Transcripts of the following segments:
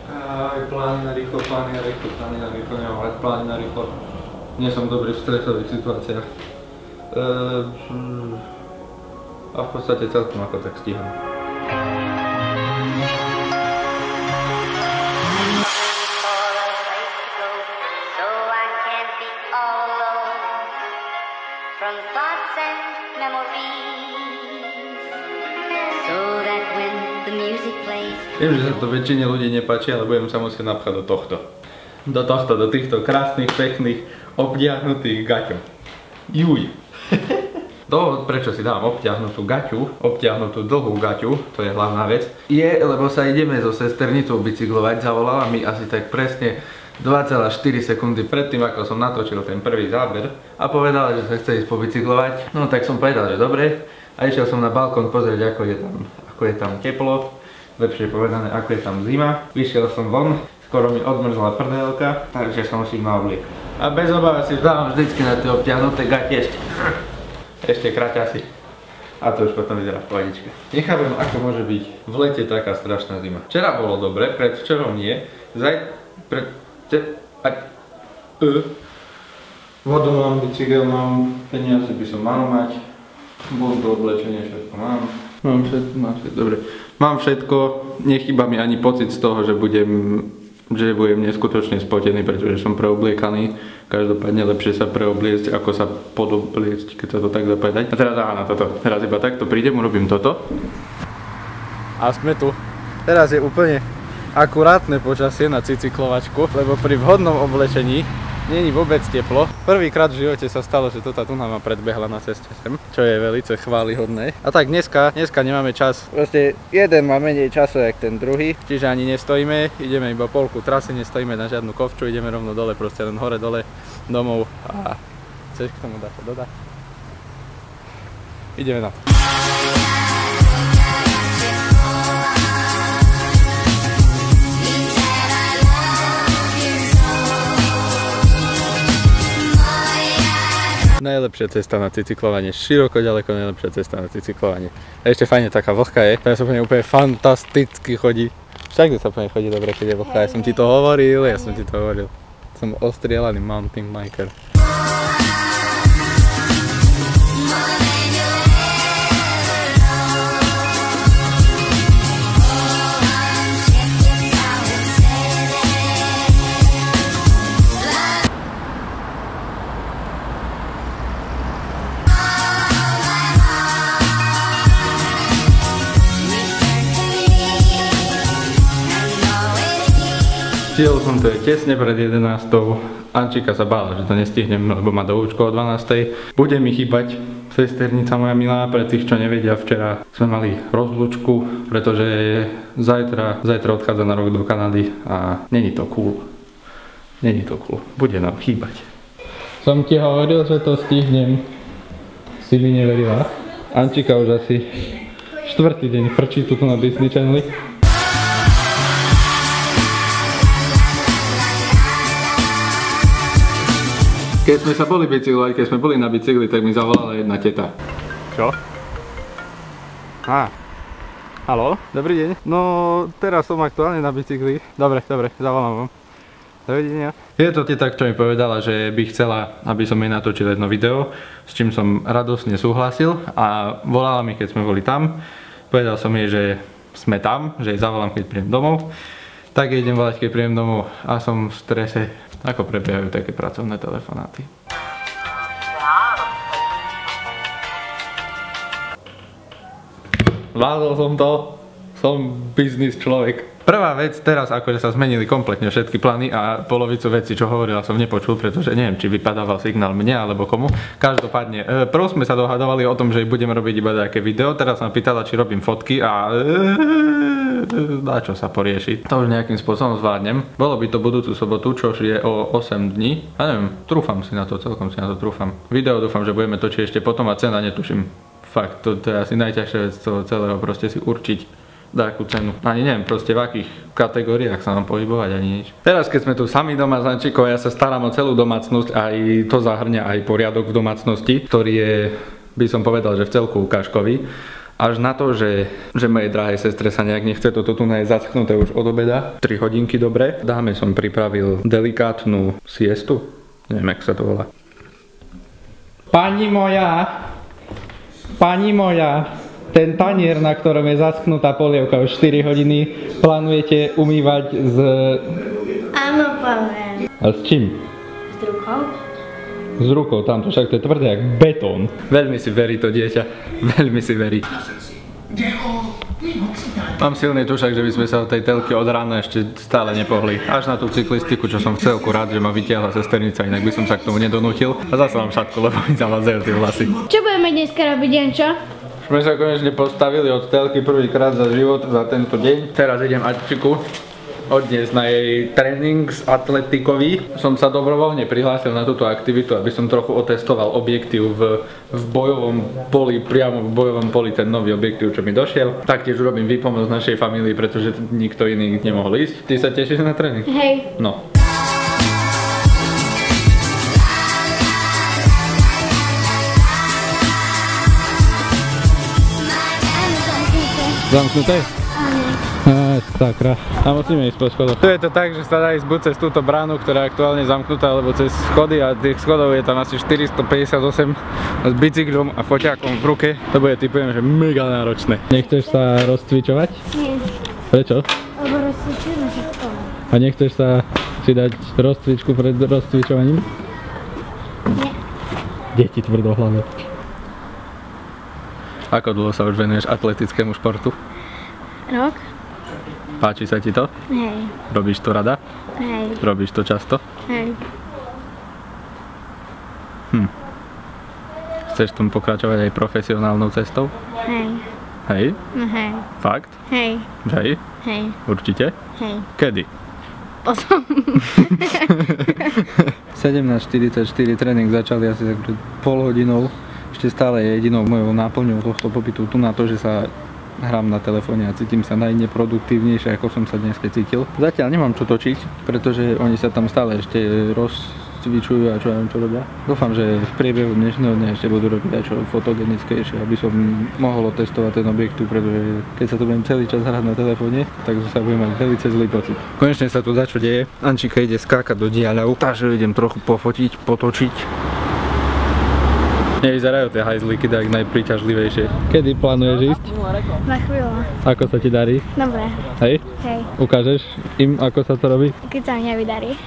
Aj plány na rýchlo, nemám rád plány na rýchlo. Nie som dobrý v stresových situáciách. A v podstate celkom ako tak stíham. Viem, že sa to väčšine ľudí nepáči, ale budem sa musieť napchať do tohto. Do týchto krásnych, pekných, obtiahnutých gaťov. Juj. Dôvod, prečo si dávam obtiahnutú gaťu, obtiahnutú dlhú gaťu, to je hlavná vec, je, lebo sa ideme so sesternicou bicyklovať. Zavolala mi asi tak presne 2,4 sekundy predtým, ako som natočil ten prvý záber a povedala, že sa chce ísť pobicyklovať. No tak som povedal, že dobre a išiel som na balkón pozrieť, ako je tam teplo, lepšie povedané, ako je tam zima. Vyšiel som von, skoro mi odmrzla prdelka, takže som si mal obliek. A bez obavy si vdávam vždycky na tie obtiahnuté gate ešte kraťasy. A to už potom vyzerá v pohodičke. Nechápem, ako môže byť v lete taká strašná zima. Včera bolo dobre, predvčerom nie. Vodu mám, bicykel mám, peniaze by som mal mať. Bundu, oblečenie, všetko mám. Mám všetko, dobre. Mám všetko, nechýba mi ani pocit z toho, že budem neskutočne spotený, pretože som preobliekaný. Každopádne lepšie sa preobliecť, ako sa podobliecť, keď sa to tak dá povedať. A teraz na toto. Teraz iba takto prídem, urobím toto. A sme tu. Teraz je úplne akurátne počasie na cyklovačku, lebo pri vhodnom oblečení není vôbec teplo. Prvýkrát v živote sa stalo, že toto tuna ma predbehla na ceste sem, čo je veľmi chválihodné. A tak dneska nemáme čas. Proste jeden má menej času jak ten druhý, čiže ani nestojíme, ideme iba polku trasy, nestojíme na žiadnu kovču, ideme rovno dole, proste len hore dole domov a chceš k tomu dať čo dodať? Ideme na to. Najlepšia cesta na cyklovanie, široko ďaleko najlepšia cesta na cyklovanie. A ešte fajne taká vlhka je, tam sa úplne fantasticky chodí. Však sa úplne chodí dobre, keď je vlhka, ja som ti to hovoril, Som ostrielaný mountain biker. Stihol som to tesne pred 11. Ančika sa bála, že to nestihnem, lebo má doučko o 12. Bude mi chýbať sesternica moja milá. Pre tých, čo nevedia, včera sme mali rozlúčku, pretože zajtra odchádza na rok do Kanady a není to cool. Bude nám chýbať. Som ti hovoril, že to stihnem. Si mi neverila. Ančika už asi 4. deň frčí tuto na Disney Channeli. Keď sme sa boli bicyklovať, keď sme boli na bicykli, tak mi zavolala jedna teta. Čo? Haló, dobrý deň. No, teraz som aktuálne na bicykli. Dobre, zavolám vám. Dovidenia. Je to teta, čo mi povedala, že by chcela, aby som jej natočil jedno video, s čím som radosne súhlasil a volala mi, keď sme boli tam. Povedal som jej, že sme tam, že jej zavolám, keď príjem domov. Tak jej idem volať, keď príjem domov a som v strese. Ako prebiehajú také pracovné telefonáty. Vládol som to. Som biznis človek. Prvá vec, teraz akože sa zmenili kompletne všetky plány a polovicu vecí, čo hovorila, som nepočul, pretože neviem, či vypadával signál mne alebo komu. Každopádne, prv sme sa dohadovali o tom, že budem robiť iba také video, teraz ma pýtala, či robím fotky a dá čo sa poriešiť. To už nejakým spôsobom zvládnem. Bolo by to budúcu sobotu, čo je o 8 dní. Ja neviem, trúfam si na to, celkom si na to trúfam. Video dúfam, že budeme točiť ešte potom a cena netuším. Fakt, to je asi najťažšia vec toho celého, proste si určiť takú cenu. Ani neviem proste v akých kategóriách sa mám pohybovať, ani nič. Teraz keď sme tu sami doma s Ančikou, ja sa starám o celú domácnosť, aj to zahrňa aj poriadok v domácnosti, ktorý je, by som povedal, že v celku ukážkový. Až na to, že mojej drahej sestre sa nejak nechce toto tu je zaschnuté už od obeda. 3 hodinky dobre. Dáme som pripravil delikátnu siestu. Neviem, jak sa to volá. Pani moja, ten tanier, na ktorom je zaschnutá polievka už 4 hodiny, plánujete umývať z... Áno, poviem. A s čím? S rukou? S rukou, tamto však to je tvrdé jak betón. Veľmi si verí to dieťa, veľmi si verí. Mám silný tušak, že by sme sa od tej telky od rána ešte stále nepohli. Až na tú cyklistiku, čo som v celku rád, že ma vytiahla sesternica, inak by som sa k tomu nedonútil. A zase mám šatku, lebo mi zavadzajú tie vlasy. Čo budeme dneska robiť, Jančo? Sme sa konečne postavili od telky prvýkrát za život, za tento deň. Teraz idem Ačiku odniesť na jej tréning z atletikový. Som sa dobrovoľne prihlásil na túto aktivitu, aby som trochu otestoval objektív v bojovom poli, priamo v bojovom poli ten nový objektív, čo mi došiel. Taktiež urobím výpomoc našej famílii, pretože nikto iný nemohol ísť. Ty sa tešíš na tréning? Hej. No. Zamknuté? Sakra. A musíme ísť po schodoch. Tu je to tak, že sa dá ísť buď cez túto bránu, ktorá je aktuálne zamknutá, alebo cez schody a tých schodov je tam asi 458 s bicyklom a foťákom v ruke. To bude, typujem, že mega náročné. Nechceš sa rozcvičovať? Nie. Prečo? Lebo rozcvičujeme všetko. A nechceš sa si dať rozcvičku pred rozcvičovaním? Nie. Deti tvrdohlavé. Ako dlho sa už venuješ atletickému športu? Rok? Páči sa ti to? Hej. Robíš to rada? Hej. Robíš to často? Hej. Chceš tomu pokračovať aj profesionálnou cestou? Hej. Hej? Hej. Fakt? Hej. Hej? Hej. Určite? Hej. Kedy? Potom. 17:44 tréning začali asi tak pred pol hodinou. Ešte stále je jedinou mojou náplňou tohto pobytu tu na to, že sa hrám na telefóne a cítim sa najneproduktívnejšie, ako som sa dnes cítil. Zatiaľ nemám čo točiť, pretože oni sa tam stále ešte rozcvičujú a čo ja viem čo robia. Dúfam, že v priebehu dnešného dňa ešte budú robiť aj čo fotogenickejšie, aby som mohol otestovať ten objektív, pretože keď sa tu budem celý čas hrať na telefóne, tak sa budem mať veľmi zlý pocit. Konečne sa tu dačo deje. Ančika ide skákať do diaľov, takže idem trochu pofotiť, potočiť. Nevyzerajú tie hajzlíky tak najpríťažlivejšie. Kedy plánuješ ísť? Na chvíľu. Ako sa ti darí? Dobre. Hej? Hej. Ukážeš im, ako sa to robí? Keď sa mi nevydarí.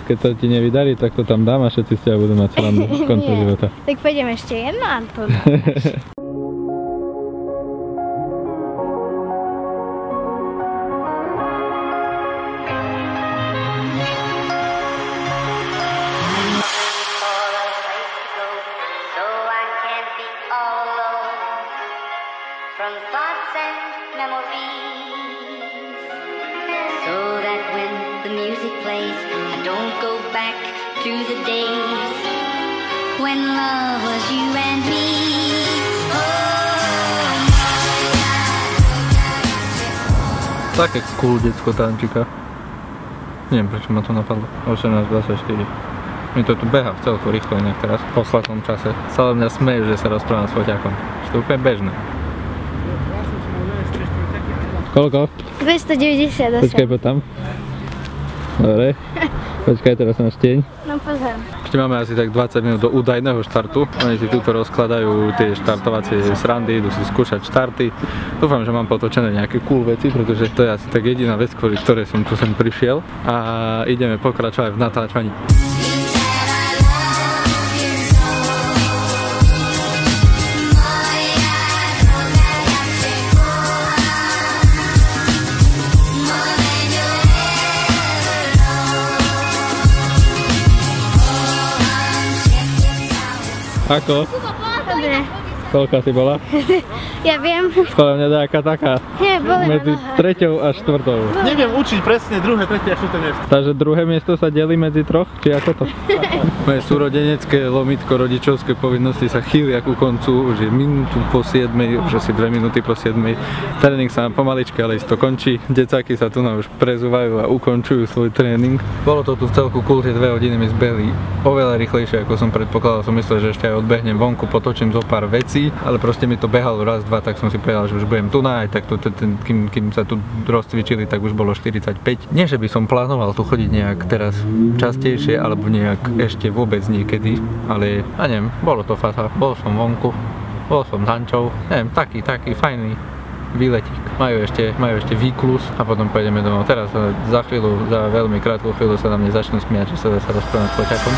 Keď sa ti nevydarí, tak to tam dám a všetci z teba budú mať srandu v koncu života. Tak pôjdem ešte jedno, Anton. From thoughts and memories, so that when the music plays, I don't go back to the days when love was you and me. Také cool decko tančika. Neviem, prečo ma to napadlo. 18:24. Mi to tu beha v celku rýchlo inak teraz, v poslednom čase. Stále mňa smejú, že sa rozprávam s foťákom. To je úplne bežné. Koľko? 298. Počkaj, poď tam. Dobre. Počkaj, teraz máš tieň. No pozor. Ešte máme asi tak 20 minút do údajného štartu. Oni si tuto rozkladajú tie štartovacie srandy, idú si skúšať štarty. Dúfam, že mám potočené nejaké cool veci, pretože to je asi tak jediná vec, kvôli ktorej som tu sem prišiel. A ideme pokračovať v natáčaní. Ako? Dobre. Koľka si bola? Ja viem. Podľa mňa nejaká taká. Nie, boli Medzi ma noha. 3. a 4. Neviem učiť presne druhé, tretie a štvrté miesto. Takže druhé miesto sa delí medzi troch? Či ako to? Moje súrodenecké lomitko rodičovské povinnosti sa chýlia ku koncu, už je minútu po 7, už asi 2 minúty po 7. Tréning sa nám pomaličky, ale isto končí. Decáky sa tu už prezúvajú a ukončujú svoj tréning. Bolo to tu v celku cool, tie 2 hodiny mi zbehli oveľa rýchlejšie, ako som predpokladal. Som myslel, že ešte aj odbehnem vonku, potočím zo pár vecí, ale proste mi to behalo raz, dva, tak som si povedal, že už budem tu aj tak kým sa tu rozcvičili, tak už bolo 45. Nie, že by som plánoval tu chodiť nejak teraz častejšie, alebo nejak ešte vôbec niekedy, ale ja neviem, bolo to fasa, bol som vonku, bol som tančou, neviem, taký fajný výletík. Majú ešte výklus a potom pôjdeme domov. Teraz za chvíľu, za veľmi krátku chvíľu sa na mne začnú smiať, že sa rozprávam s koťakom.